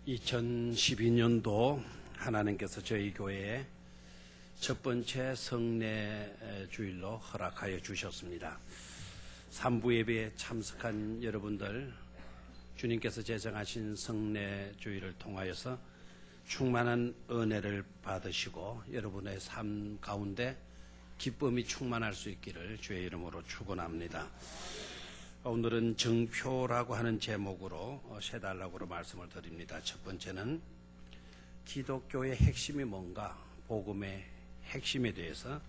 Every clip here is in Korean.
2012년도 하나님께서 저희 교회에 첫 번째 성례 주일로 허락하여 주셨습니다. 3부 예배에 참석한 여러분들, 주님께서 제정하신 성례 주일을 통하여서 충만한 은혜를 받으시고 여러분의 삶 가운데 기쁨이 충만할 수 있기를 주의 이름으로 축원합니다. 오늘은 정표라고 하는 제목으로 세 단락으로 말씀을 드립니다. 첫 번째는 기독교의 핵심이 뭔가, 복음의 핵심에 대해서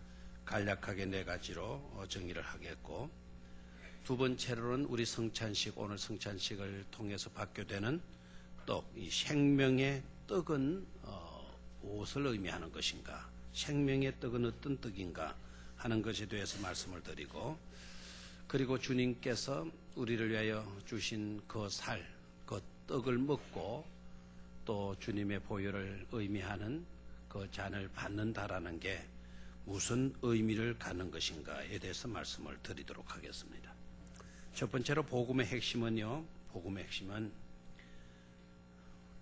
간략하게 네 가지로 정의를 하겠고, 두 번째로는 우리 성찬식, 오늘 성찬식을 통해서 받게 되는 떡, 이 생명의 떡은 무엇을 의미하는 것인가, 생명의 떡은 어떤 떡인가 하는 것에 대해서 말씀을 드리고, 그리고 주님께서 우리를 위하여 주신 그 살, 그 떡을 먹고 또 주님의 보혈을 의미하는 그 잔을 받는다라는 게 무슨 의미를 갖는 것인가에 대해서 말씀을 드리도록 하겠습니다. 첫 번째로 복음의 핵심은요, 복음의 핵심은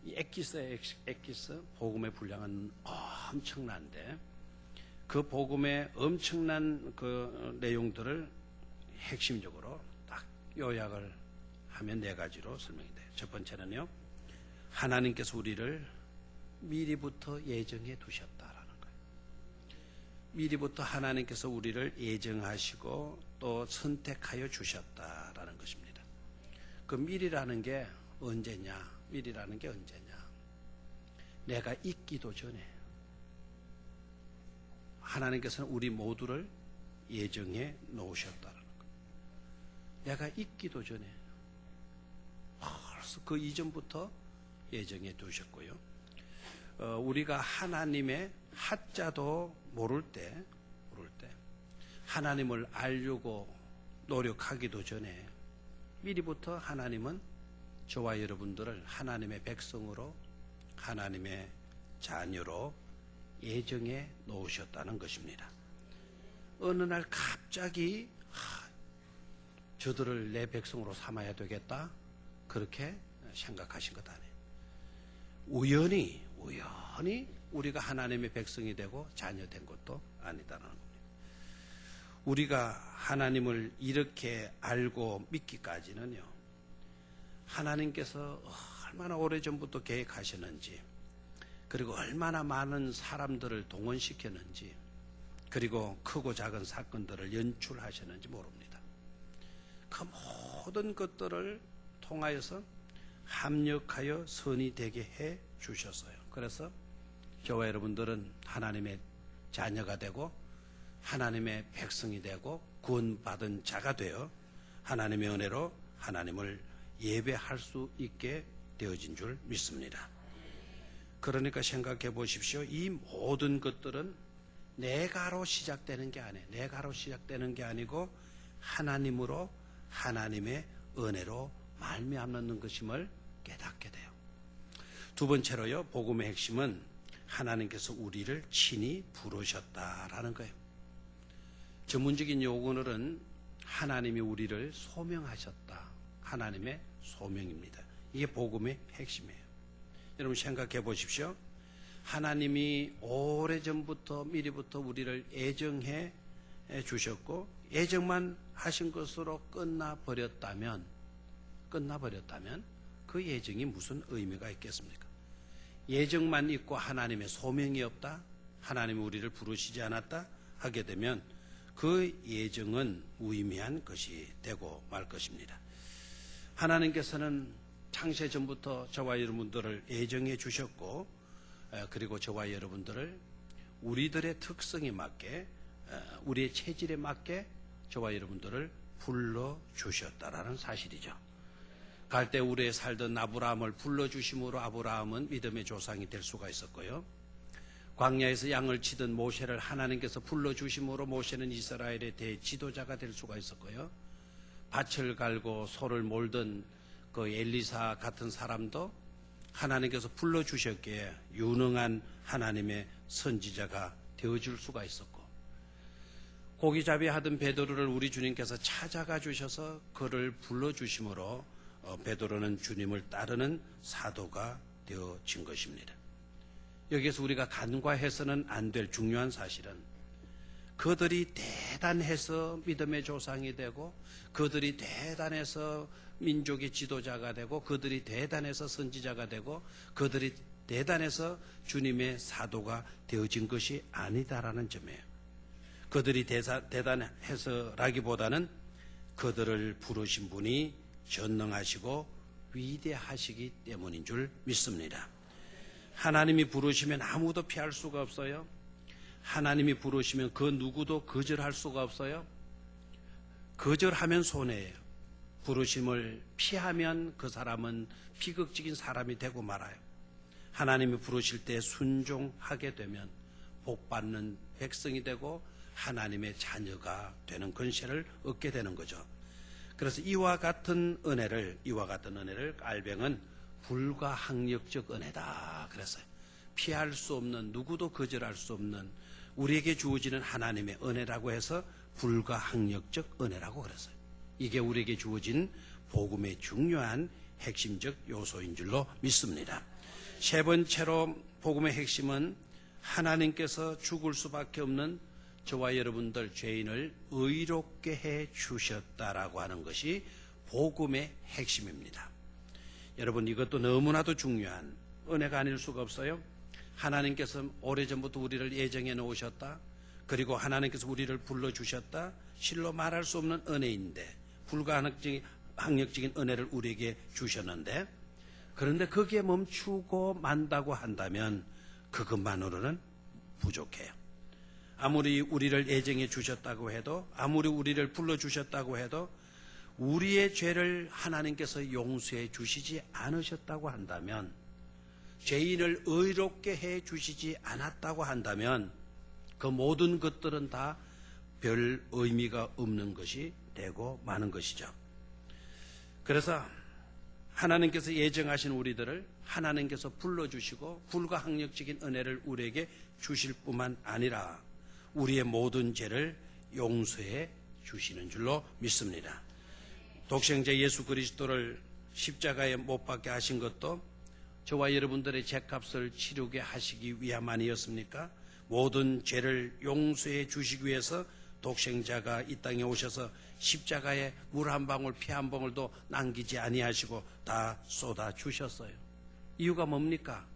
이 엑기스, 복음의 분량은 엄청난데 그 복음의 엄청난 그 내용들을 핵심적으로 딱 요약을 하면 네 가지로 설명이 돼요. 첫 번째는요, 하나님께서 우리를 미리부터 예정해 두셨다라는 거예요. 미리부터 하나님께서 우리를 예정하시고 또 선택하여 주셨다라는 것입니다. 그 미리라는 게 언제냐? 미리라는 게 언제냐? 내가 있기도 전에 하나님께서는 우리 모두를 예정해 놓으셨다라는 거예요. 내가 있기도 전에 벌써 그 이전부터 예정해 두셨고요. 우리가 하나님의 하자도 모를 때 하나님을 알려고 노력하기도 전에 미리부터 하나님은 저와 여러분들을 하나님의 백성으로, 하나님의 자녀로 예정해 놓으셨다는 것입니다. 어느 날 갑자기 저들을 내 백성으로 삼아야 되겠다, 그렇게 생각하신 것 아니에요. 우연히 우리가 하나님의 백성이 되고 자녀된 것도 아니다라는 겁니다. 우리가 하나님을 이렇게 알고 믿기까지는요, 하나님께서 얼마나 오래전부터 계획하셨는지, 그리고 얼마나 많은 사람들을 동원시켰는지, 그리고 크고 작은 사건들을 연출하셨는지 모릅니다. 그 모든 것들을 통하여서 합력하여 선이 되게 해 주셨어요. 그래서 저와 여러분들은 하나님의 자녀가 되고 하나님의 백성이 되고 구원받은 자가 되어 하나님의 은혜로 하나님을 예배할 수 있게 되어진 줄 믿습니다. 그러니까 생각해 보십시오. 이 모든 것들은 내가로 시작되는 게 아니에요. 내가로 시작되는 게 아니고 하나님으로, 하나님의 은혜로 말미암는 것임을 깨닫게 돼요. 두 번째로요, 복음의 핵심은 하나님께서 우리를 친히 부르셨다라는 거예요. 전문적인 용어로는 하나님이 우리를 소명하셨다, 하나님의 소명입니다. 이게 복음의 핵심이에요. 여러분 생각해 보십시오. 하나님이 오래전부터 미리부터 우리를 예정해 주셨고 예정만 하신 것으로 끝나버렸다면 그 예정이 무슨 의미가 있겠습니까? 예정만 있고 하나님의 소명이 없다, 하나님이 우리를 부르시지 않았다 하게 되면 그 예정은 무의미한 것이 되고 말 것입니다. 하나님께서는 창세 전부터 저와 여러분들을 예정해 주셨고, 그리고 저와 여러분들을 우리들의 특성에 맞게, 우리의 체질에 맞게 저와 여러분들을 불러주셨다라는 사실이죠. 갈대우르에 살던 아브라함을 불러주심으로 아브라함은 믿음의 조상이 될 수가 있었고요. 광야에서 양을 치던 모세를 하나님께서 불러주심으로 모세는 이스라엘의 대지도자가 될 수가 있었고요. 밭을 갈고 소를 몰던 그 엘리사 같은 사람도 하나님께서 불러주셨기에 유능한 하나님의 선지자가 되어줄 수가 있었고, 고기잡이 하던 베드로를 우리 주님께서 찾아가 주셔서 그를 불러주심으로 베드로는 주님을 따르는 사도가 되어진 것입니다. 여기에서 우리가 간과해서는 안 될 중요한 사실은 그들이 대단해서 믿음의 조상이 되고 그들이 대단해서 민족의 지도자가 되고 그들이 대단해서 선지자가 되고 그들이 대단해서 주님의 사도가 되어진 것이 아니다라는 점이에요. 그들이 대단해서라기보다는 그들을 부르신 분이 전능하시고 위대하시기 때문인 줄 믿습니다. 하나님이 부르시면 아무도 피할 수가 없어요. 하나님이 부르시면 그 누구도 거절할 수가 없어요. 거절하면 손해예요. 부르심을 피하면 그 사람은 비극적인 사람이 되고 말아요. 하나님이 부르실 때 순종하게 되면 복받는 백성이 되고 하나님의 자녀가 되는 권세를 얻게 되는 거죠. 그래서 이와 같은 은혜를 깔뱅은 불가항력적 은혜다 그랬어요. 피할 수 없는, 누구도 거절할 수 없는 우리에게 주어지는 하나님의 은혜라고 해서 불가항력적 은혜라고 그랬어요. 이게 우리에게 주어진 복음의 중요한 핵심적 요소인 줄로 믿습니다. 세 번째로 복음의 핵심은 하나님께서 죽을 수밖에 없는 저와 여러분들 죄인을 의롭게 해 주셨다라고 하는 것이 복음의 핵심입니다. 여러분, 이것도 너무나도 중요한 은혜가 아닐 수가 없어요. 하나님께서 오래전부터 우리를 예정해 놓으셨다. 그리고 하나님께서 우리를 불러주셨다. 실로 말할 수 없는 은혜인데, 불가항력적인 은혜를 우리에게 주셨는데, 그런데 거기에 멈추고 만다고 한다면 그것만으로는 부족해요. 아무리 우리를 예정해 주셨다고 해도, 아무리 우리를 불러주셨다고 해도 우리의 죄를 하나님께서 용서해 주시지 않으셨다고 한다면, 죄인을 의롭게 해 주시지 않았다고 한다면 그 모든 것들은 다 별 의미가 없는 것이 되고 마는 것이죠. 그래서 하나님께서 예정하신 우리들을 하나님께서 불러주시고 불가항력적인 은혜를 우리에게 주실 뿐만 아니라 우리의 모든 죄를 용서해 주시는 줄로 믿습니다. 독생자 예수 그리스도를 십자가에 못 박게 하신 것도 저와 여러분들의 죄값을 치르게 하시기 위함 아니었습니까? 모든 죄를 용서해 주시기 위해서 독생자가 이 땅에 오셔서 십자가에 물 한 방울 피 한 방울도 남기지 아니하시고 다 쏟아 주셨어요. 이유가 뭡니까?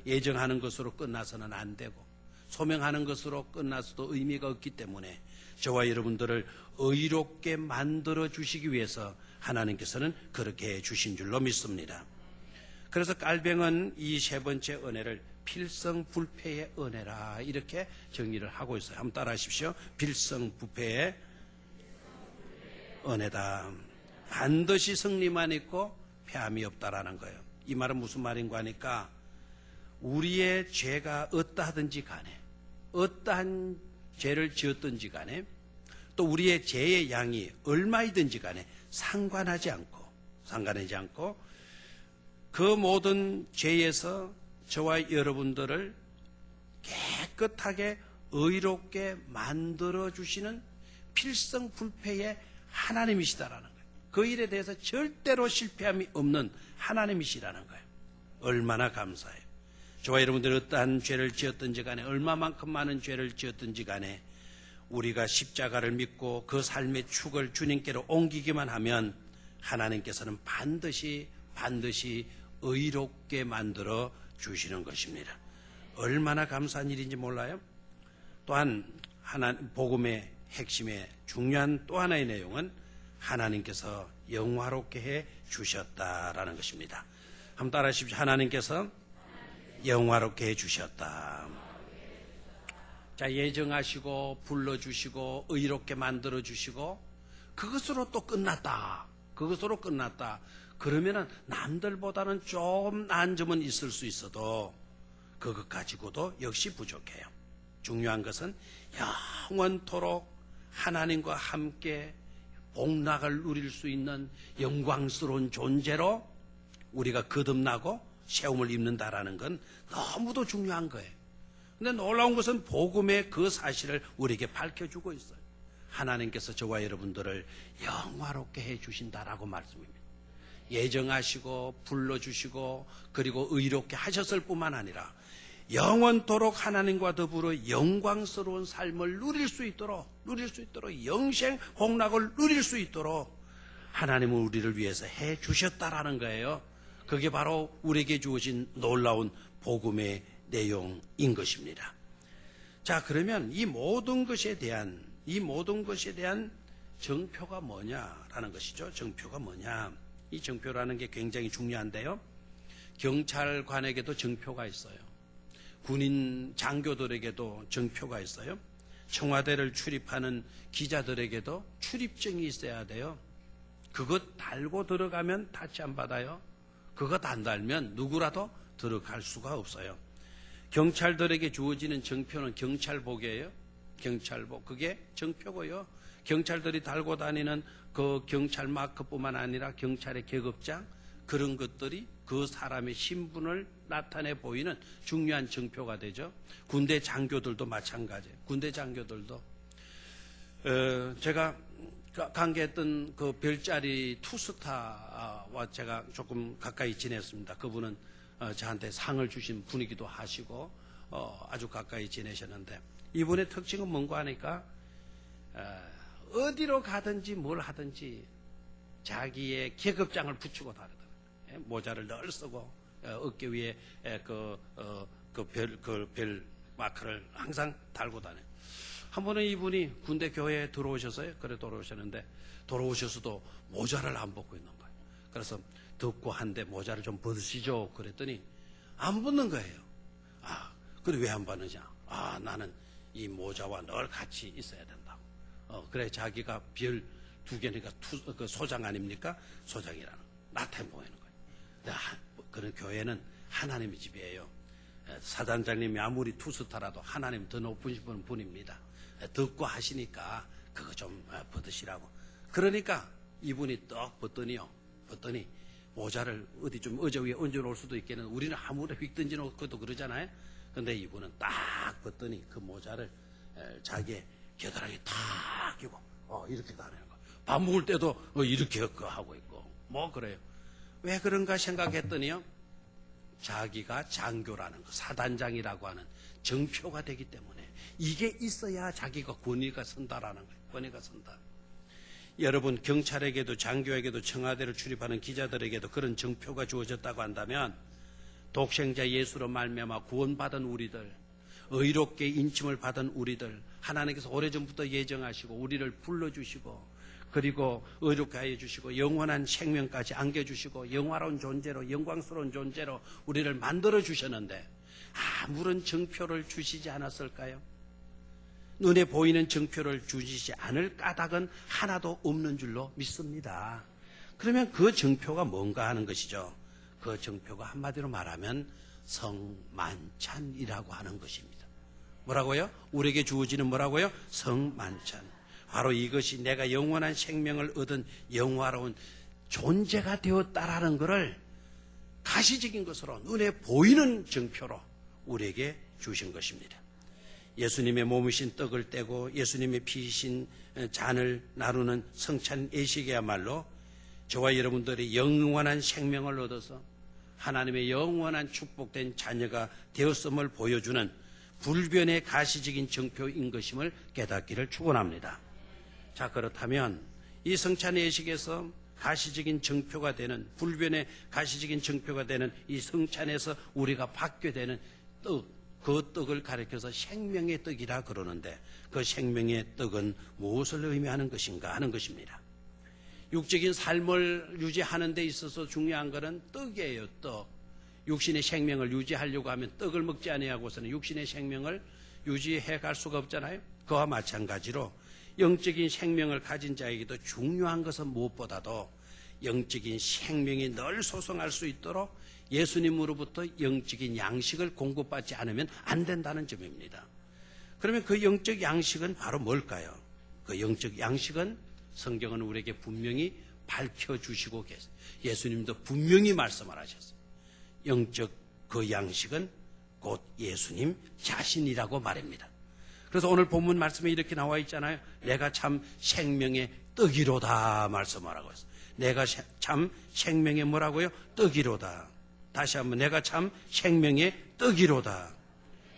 예정하는 것으로 끝나서는 안 되고 소명하는 것으로 끝나서도 의미가 없기 때문에 저와 여러분들을 의롭게 만들어 주시기 위해서 하나님께서는 그렇게 해 주신 줄로 믿습니다. 그래서 깔뱅은 이 세 번째 은혜를 필성불패의 은혜라 이렇게 정의를 하고 있어요. 한번 따라 하십시오. 필성불패의 은혜다. 반드시 승리만 있고 패함이 없다라는 거예요. 이 말은 무슨 말인가 하니까 우리의 죄가 어떠하든지 간에 어떠한 죄를 지었든지 간에 또 우리의 죄의 양이 얼마이든지 간에 상관하지 않고 그 모든 죄에서 저와 여러분들을 깨끗하게 의롭게 만들어주시는 필성불패의 하나님이시다라는 거예요. 그 일에 대해서 절대로 실패함이 없는 하나님이시라는 거예요. 얼마나 감사해요. 저와 여러분들이 어떠한 죄를 지었든지 간에 얼마만큼 많은 죄를 지었든지 간에 우리가 십자가를 믿고 그 삶의 축을 주님께로 옮기기만 하면 하나님께서는 반드시 의롭게 만들어 주시는 것입니다. 얼마나 감사한 일인지 몰라요? 또한 복음의 핵심의 중요한 또 하나의 내용은 하나님께서 영화롭게 해 주셨다라는 것입니다. 한번 따라 하십시오. 하나님께서 영화롭게 해 주셨다. 자, 예정하시고 불러주시고 의롭게 만들어주시고 그것으로 또 끝났다. 그러면은 남들보다는 좀 나은 점은 있을 수 있어도 그것 가지고도 역시 부족해요. 중요한 것은 영원토록 하나님과 함께 복락을 누릴 수 있는 영광스러운 존재로 우리가 거듭나고 세움을 입는다라는 건 너무도 중요한 거예요. 근데 놀라운 것은 복음의 그 사실을 우리에게 밝혀주고 있어요. 하나님께서 저와 여러분들을 영화롭게 해주신다라고 말씀입니다. 예정하시고 불러주시고 그리고 의롭게 하셨을 뿐만 아니라 영원토록 하나님과 더불어 영광스러운 삶을 누릴 수 있도록 영생 복락을 누릴 수 있도록 하나님은 우리를 위해서 해 주셨다라는 거예요. 그게 바로 우리에게 주어진 놀라운 복음의 내용인 것입니다. 자, 그러면 이 모든 것에 대한 정표가 뭐냐라는 것이죠. 정표가 뭐냐? 이 정표라는 게 굉장히 중요한데요. 경찰관에게도 정표가 있어요. 군인 장교들에게도 정표가 있어요. 청와대를 출입하는 기자들에게도 출입증이 있어야 돼요. 그것 달고 들어가면 타치 안 받아요. 그것 안 달면 누구라도 들어갈 수가 없어요. 경찰들에게 주어지는 정표는 경찰복이에요. 경찰복. 그게 정표고요. 경찰들이 달고 다니는 그 경찰 마크뿐만 아니라 경찰의 계급장, 그런 것들이 그 사람의 신분을 나타내 보이는 중요한 정표가 되죠. 군대 장교들도 마찬가지예요. 군대 장교들도 제가 관계했던 그 별자리 투스타와 제가 조금 가까이 지냈습니다. 그분은 저한테 상을 주신 분이기도 하시고 아주 가까이 지내셨는데, 이분의 특징은 뭔가 하니까 어디로 가든지 뭘 하든지 자기의 계급장을 붙이고 다니더라고요. 모자를 늘 쓰고 어깨 위에 별 마크를 항상 달고 다녀요. 한 번은 이분이 군대 교회에 들어오셨어요. 그래 돌아오셨는데 돌아오셔서도 모자를 안 벗고 있는 거예요. 그래서 듣고 한데 모자를 좀 벗으시죠. 그랬더니 안 벗는 거예요. 그래 왜 안 벗느냐? 나는 이 모자와 늘 같이 있어야 된다고. 그래 자기가 별 2개니까 그 소장 아닙니까? 소장이라는 나타내 보이는 거예요. 그런 교회는 하나님의 집이에요. 사단장님이 아무리 투스타라도 하나님 더 높으신 분입니다. 듣고 하시니까 그거 좀 벗으시라고. 그러니까 이분이 떡 벗더니 모자를 어디 좀 의자 위에 얹어놓을 수도 있겠는데 우리는 아무리 휙 던져놓고도 그러잖아요. 근데 이분은 딱 벗더니 그 모자를 자기의 겨드랑이에 탁 끼고 이렇게 다니는 거예요. 밥 먹을 때도 이렇게 하고 있고 뭐 그래요. 왜 그런가 생각했더니요, 자기가 장교라는 거, 사단장이라고 하는 정표가 되기 때문에 이게 있어야 자기가 권위가 선다라는 거예요. 권위가 선다. 여러분, 경찰에게도 장교에게도 청와대를 출입하는 기자들에게도 그런 정표가 주어졌다고 한다면 독생자 예수로 말미암아 구원받은 우리들, 의롭게 인침을 받은 우리들, 하나님께서 오래전부터 예정하시고 우리를 불러주시고 그리고 의롭게 하여 주시고 영원한 생명까지 안겨주시고 영화로운 존재로, 영광스러운 존재로 우리를 만들어 주셨는데 아무런 정표를 주시지 않았을까요? 눈에 보이는 정표를 주시지 않을 까닭은 하나도 없는 줄로 믿습니다. 그러면 그 정표가 뭔가 하는 것이죠. 그 정표가 한마디로 말하면 성만찬이라고 하는 것입니다. 뭐라고요? 우리에게 주어지는 뭐라고요? 성만찬. 바로 이것이 내가 영원한 생명을 얻은 영화로운 존재가 되었다라는 것을 가시적인 것으로 눈에 보이는 정표로 우리에게 주신 것입니다. 예수님의 몸이신 떡을 떼고 예수님의 피이신 잔을 나누는 성찬 예식이야말로 저와 여러분들이 영원한 생명을 얻어서 하나님의 영원한 축복된 자녀가 되었음을 보여주는 불변의 가시적인 정표인 것임을 깨닫기를 축원합니다. 자, 그렇다면 이 성찬 예식에서 가시적인 정표가 되는, 불변의 가시적인 정표가 되는 이 성찬에서 우리가 받게 되는 떡, 그 떡을 가리켜서 생명의 떡이라 그러는데 그 생명의 떡은 무엇을 의미하는 것인가 하는 것입니다. 육적인 삶을 유지하는 데 있어서 중요한 것은 떡이에요. 떡. 육신의 생명을 유지하려고 하면 떡을 먹지 아니하고서는 육신의 생명을 유지해 갈 수가 없잖아요. 그와 마찬가지로 영적인 생명을 가진 자에게도 중요한 것은 무엇보다도 영적인 생명이 늘 소성할 수 있도록 예수님으로부터 영적인 양식을 공급받지 않으면 안 된다는 점입니다. 그러면 그 영적 양식은 바로 뭘까요? 그 영적 양식은 성경은 우리에게 분명히 밝혀주시고 계세요. 예수님도 분명히 말씀을 하셨어요. 영적 그 양식은 곧 예수님 자신이라고 말합니다. 그래서 오늘 본문 말씀에 이렇게 나와 있잖아요. 내가 참 생명의 떡이로다 말씀하라고 했어요. 내가 참 생명의 뭐라고요? 떡이로다. 다시 한번 내가 참 생명의 떡이로다.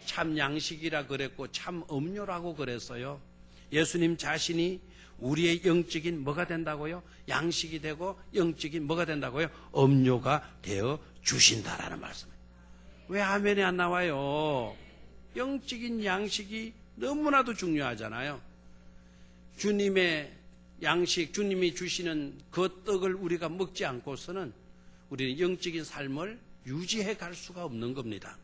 참 양식이라 그랬고 참 음료라고 그랬어요. 예수님 자신이 우리의 영적인 뭐가 된다고요? 양식이 되고 영적인 뭐가 된다고요? 음료가 되어 주신다라는 말씀이에요. 왜 아멘이 안 나와요? 영적인 양식이 너무나도 중요하잖아요. 주님의 양식, 주님이 주시는 그 떡을 우리가 먹지 않고서는 우리는 영적인 삶을 유지해 갈 수가 없는 겁니다.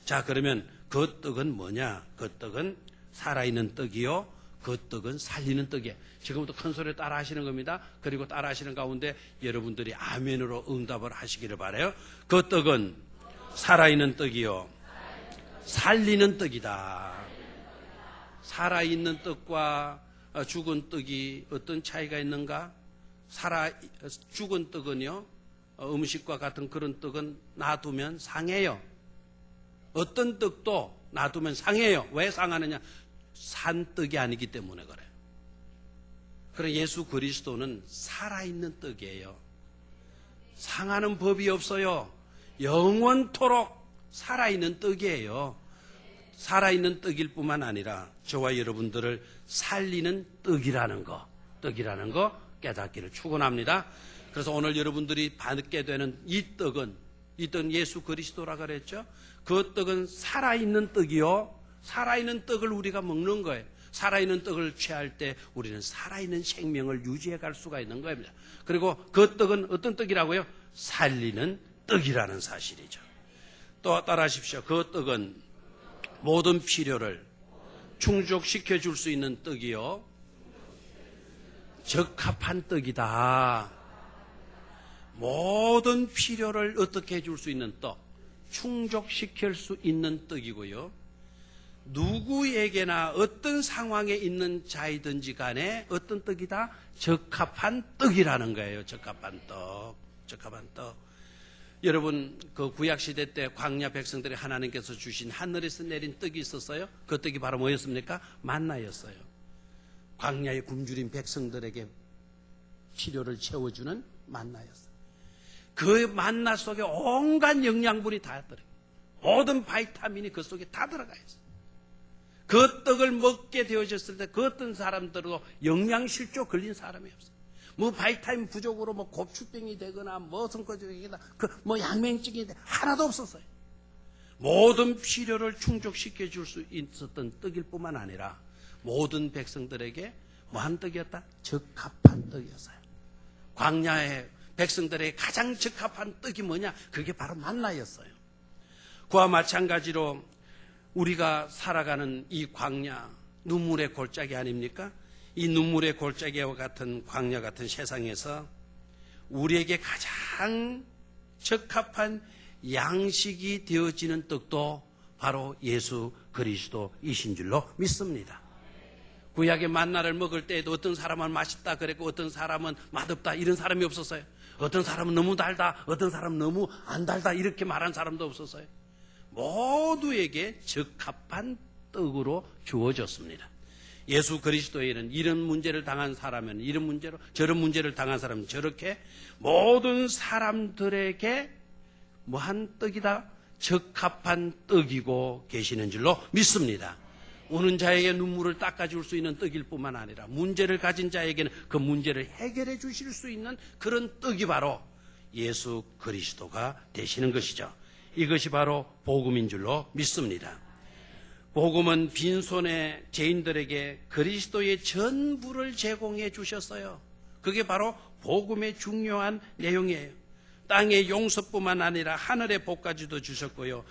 자, 그러면 그 떡은 뭐냐? 그 떡은 살아있는 떡이요. 그 떡은 살리는 떡이에요. 지금부터 큰 소리로 따라 하시는 겁니다. 그리고 따라 하시는 가운데 여러분들이 아멘으로 응답을 하시기를 바라요. 그 떡은 살아있는 떡이요. 살리는 떡이다. 살아있는 떡과 죽은 떡이 어떤 차이가 있는가? 죽은 떡은요, 음식과 같은 그런 떡은 놔두면 상해요. 어떤 떡도 놔두면 상해요. 왜 상하느냐? 산 떡이 아니기 때문에 그래요. 그래 예수 그리스도는 살아있는 떡이에요. 상하는 법이 없어요. 영원토록 살아있는 떡이에요. 살아있는 떡일 뿐만 아니라 저와 여러분들을 살리는 떡이라는 거 깨닫기를 축원합니다. 그래서 오늘 여러분들이 받게 되는 이 떡은 예수 그리스도라 그랬죠. 그 떡은 살아있는 떡이요. 살아있는 떡을 우리가 먹는 거예요. 살아있는 떡을 취할 때 우리는 살아있는 생명을 유지해 갈 수가 있는 겁니다. 그리고 그 떡은 어떤 떡이라고요? 살리는 떡이라는 사실이죠. 또 따라하십시오. 그 떡은 모든 필요를 충족시켜 줄 수 있는 떡이요. 적합한 떡이다. 모든 필요를 어떻게 해줄 수 있는 떡, 충족시킬 수 있는 떡이고요. 누구에게나 어떤 상황에 있는 자이든지 간에 어떤 떡이다? 적합한 떡이라는 거예요. 적합한 떡. 여러분, 그 구약시대 때 광야 백성들이 하나님께서 주신 하늘에서 내린 떡이 있었어요. 그 떡이 바로 뭐였습니까? 만나였어요. 광야에 굶주린 백성들에게 필요를 채워주는 만나였어요. 그 만나 속에 온갖 영양분이 다 들어요. 모든 바이타민이 그 속에 다 들어가 있어요. 그 떡을 먹게 되어졌을 때 그 어떤 사람들도 영양실조 걸린 사람이 없어요. 뭐 바이타민 부족으로 뭐 고추병이 되거나 뭐 성과적이 되거나 뭐 양맹증이 되거나 하나도 없었어요. 모든 필요를 충족시켜 줄 수 있었던 떡일 뿐만 아니라 모든 백성들에게 뭐한 떡이었다? 적합한 떡이었어요. 광야의 백성들에게 가장 적합한 떡이 뭐냐? 그게 바로 만나였어요. 그와 마찬가지로 우리가 살아가는 이 광야, 눈물의 골짜기 아닙니까? 이 눈물의 골짜기와 같은 광야 같은 세상에서 우리에게 가장 적합한 양식이 되어지는 떡도 바로 예수 그리스도이신 줄로 믿습니다. 구약의 만나를 먹을 때에도 어떤 사람은 맛있다 그랬고 어떤 사람은 맛없다 이런 사람이 없었어요. 어떤 사람은 너무 달다, 어떤 사람은 너무 안 달다 이렇게 말한 사람도 없었어요. 모두에게 적합한 떡으로 주어졌습니다. 예수 그리스도에는 이런 문제를 당한 사람은 이런 문제로, 저런 문제를 당한 사람은 저렇게 모든 사람들에게 뭐한 떡이다? 적합한 떡이고 계시는 줄로 믿습니다. 우는 자에게 눈물을 닦아줄 수 있는 떡일 뿐만 아니라 문제를 가진 자에게는 그 문제를 해결해 주실 수 있는 그런 떡이 바로 예수 그리스도가 되시는 것이죠. 이것이 바로 복음인 줄로 믿습니다. 복음은 빈손의 죄인들에게 그리스도의 전부를 제공해 주셨어요. 그게 바로 복음의 중요한 내용이에요. 땅의 용서뿐만 아니라 하늘의 복까지도 주셨고요.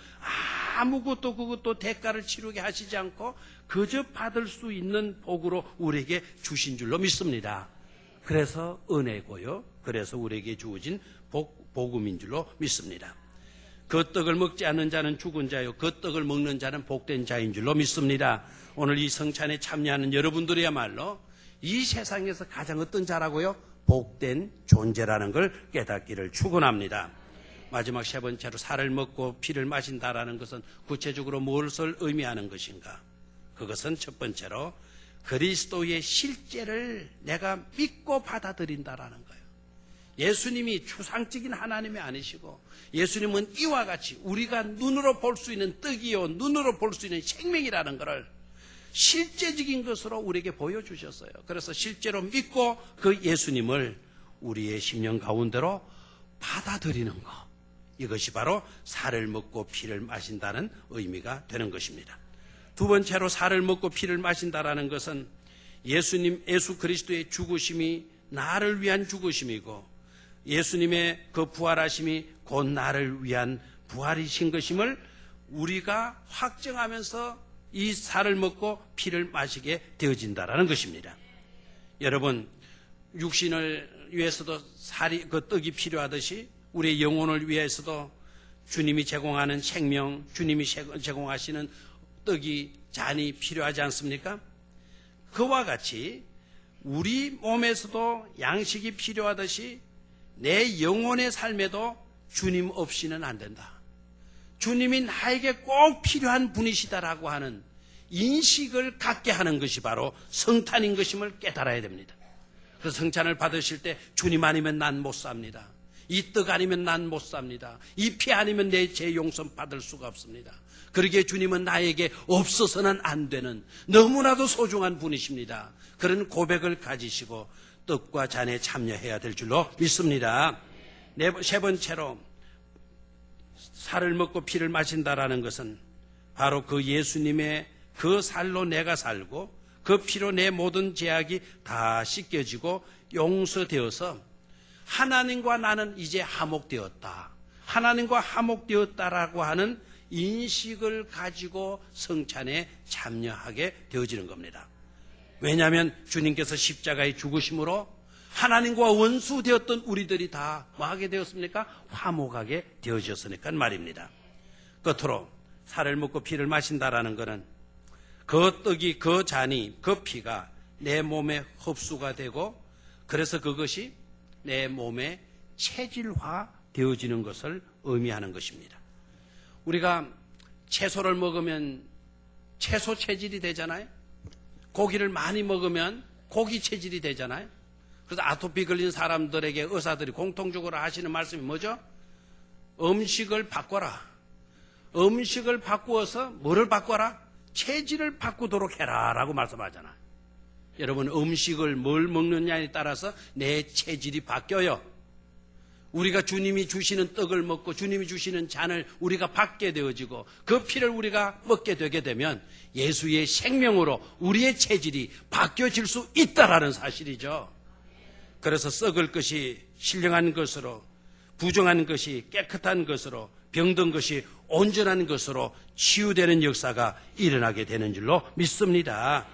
아무것도 그것도 대가를 치르게 하시지 않고 그저 받을 수 있는 복으로 우리에게 주신 줄로 믿습니다. 그래서 은혜고요. 그래서 우리에게 주어진 복음인 줄로 믿습니다. 그 떡을 먹지 않는 자는 죽은 자요 그 떡을 먹는 자는 복된 자인 줄로 믿습니다. 오늘 이 성찬에 참여하는 여러분들이야말로 이 세상에서 가장 어떤 자라고요? 복된 존재라는 걸 깨닫기를 축원합니다. 마지막 세 번째로 살을 먹고 피를 마신다라는 것은 구체적으로 무엇을 의미하는 것인가? 그것은 첫 번째로 그리스도의 실제를 내가 믿고 받아들인다라는 거예요. 예수님이 추상적인 하나님이 아니시고 예수님은 이와 같이 우리가 눈으로 볼 수 있는 떡이요 눈으로 볼 수 있는 생명이라는 것을 실제적인 것으로 우리에게 보여주셨어요. 그래서 실제로 믿고 그 예수님을 우리의 심령 가운데로 받아들이는 것, 이것이 바로 살을 먹고 피를 마신다는 의미가 되는 것입니다. 두 번째로 살을 먹고 피를 마신다라는 것은 예수 그리스도의 죽으심이 나를 위한 죽으심이고 예수님의 그 부활하심이 곧 나를 위한 부활이신 것임을 우리가 확정하면서 이 살을 먹고 피를 마시게 되어진다라는 것입니다. 여러분, 육신을 위해서도 그 떡이 필요하듯이 우리의 영혼을 위해서도 주님이 제공하는 생명, 주님이 제공하시는 떡이 잔이 필요하지 않습니까? 그와 같이 우리 몸에서도 양식이 필요하듯이 내 영혼의 삶에도 주님 없이는 안 된다. 주님이 나에게 꼭 필요한 분이시다라고 하는 인식을 갖게 하는 것이 바로 성탄인 것임을 깨달아야 됩니다. 그래서 성찬을 받으실 때 주님 아니면 난 못 삽니다. 이 떡 아니면 난 못 삽니다. 이 피 아니면 내 죄 용서 받을 수가 없습니다. 그러기에 주님은 나에게 없어서는 안 되는 너무나도 소중한 분이십니다. 그런 고백을 가지시고 떡과 잔에 참여해야 될 줄로 믿습니다. 세 번째로 살을 먹고 피를 마신다라는 것은 바로 그 예수님의 그 살로 내가 살고 그 피로 내 모든 죄악이 다 씻겨지고 용서되어서 하나님과 나는 이제 화목되었다. 하나님과 화목되었다라고 하는 인식을 가지고 성찬에 참여하게 되어지는 겁니다. 왜냐하면 주님께서 십자가의 죽으심으로 하나님과 원수되었던 우리들이 다 뭐하게 되었습니까? 화목하게 되어졌으니까 말입니다. 끝으로 살을 먹고 피를 마신다라는 것은 그 떡이, 그 잔이, 그 피가 내 몸에 흡수가 되고 그래서 그것이 내 몸에 체질화 되어지는 것을 의미하는 것입니다. 우리가 채소를 먹으면 채소 체질이 되잖아요. 고기를 많이 먹으면 고기 체질이 되잖아요. 그래서 아토피 걸린 사람들에게 의사들이 공통적으로 하시는 말씀이 뭐죠? 음식을 바꿔라. 음식을 바꾸어서 뭐를 바꿔라? 체질을 바꾸도록 해라 라고 말씀하잖아요. 여러분, 음식을 뭘 먹느냐에 따라서 내 체질이 바뀌어요. 우리가 주님이 주시는 떡을 먹고 주님이 주시는 잔을 우리가 받게 되어지고 그 피를 우리가 먹게 되게 되면 예수의 생명으로 우리의 체질이 바뀌어질 수 있다라는 사실이죠. 그래서 썩을 것이 신령한 것으로, 부정한 것이 깨끗한 것으로, 병든 것이 온전한 것으로 치유되는 역사가 일어나게 되는 줄로 믿습니다.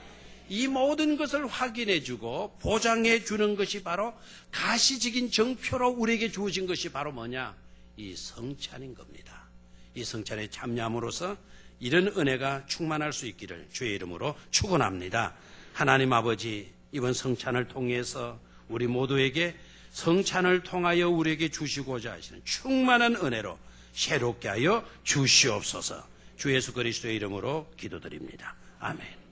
이 모든 것을 확인해주고 보장해주는 것이 바로 가시적인 정표로 우리에게 주어진 것이 바로 뭐냐? 이 성찬인 겁니다. 이 성찬에 참여함으로써 이런 은혜가 충만할 수 있기를 주의 이름으로 축원합니다. 하나님 아버지, 이번 성찬을 통해서 우리 모두에게 성찬을 통하여 우리에게 주시고자 하시는 충만한 은혜로 새롭게 하여 주시옵소서. 주 예수 그리스도의 이름으로 기도드립니다. 아멘.